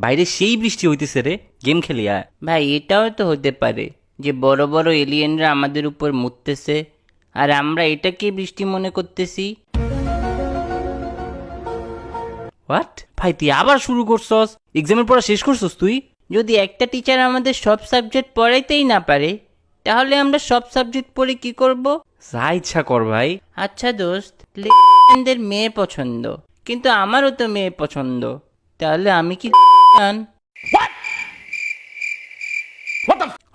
বাইরে সেই বৃষ্টি হইতেছে রে, গেম খেলি আয়। ভাই এটাও তো হতে পারে যে বড় বড় এলিয়েনরা আমাদের উপর মুততেছে আর আমরা এটাকে বৃষ্টি মনে করতেছি। হোয়াট ভাই, তুই আবার শুরু করছস? এক্সামের পড়া শেষ করছস তুই? যদি একটা টিচার আমাদের সব সাবজেক্ট পড়াইতেই না পারে তাহলে আমরা সব সাবজেক্ট পড়ে কি করব? যা ইচ্ছা কর ভাই। আচ্ছা দোস্ত, লেনদের মেয়ে পছন্দ, কিন্তু আমারও তো মেয়ে পছন্দ, তাহলে আমি কি জান?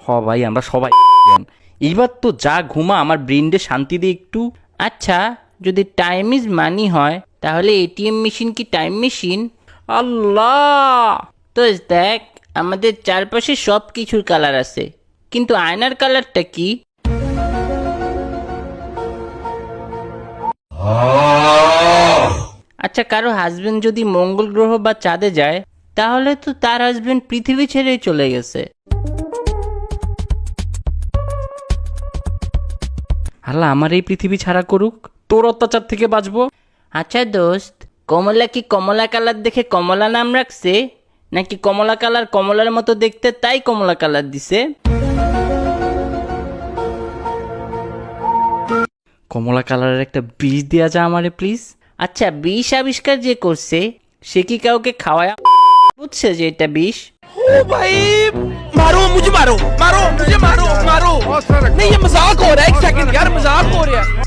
হ ভাই, আমরা সবাই এইবার তো যা ঘুমা, আমার ব্রেনডে শান্তি দে একটু। আচ্ছা, যদি টাইম ইজ মানি হয় তাহলে এটিএম মেশিন কি টাইম মেশিন? আল্লাহ, তো দেখ, আমাদের চারপাশে সব কিছুর কালার আছে, কিন্তু আয়নার কালারটা কি? আচ্ছা, কারো হাজবেন্ড যদি মঙ্গল গ্রহ বা চাঁদে যায় তাহলে তো তার হাজবেন্ড পৃথিবী ছেড়েই চলে গেছে। আল্লাহ আমার এই পৃথিবী ছাড়া করুক, তোর অত্যাচার থেকে বাঁচবো। আচ্ছা দোস্ত, কমলা কি কমলা কালার দেখে কমলা নাম রাখছে, নাকি কমলা কালার কমলার মতো দেখতে তাই কমলা কালার দিছে? কমলা কালারের একটা বিষ দেয়া যা আমারে প্লিজ। আচ্ছা, বিষ আবিষ্কার যে করছে সে কি কাউকে খাওয়ায় বুঝছে যে এটা বিষ? ओ भाई मारो मुझे, मारो मारो मुझे, मारो मारो नहीं, ये मजाक हो रहा है। एक सेकंड यार, मजाक हो रहा है।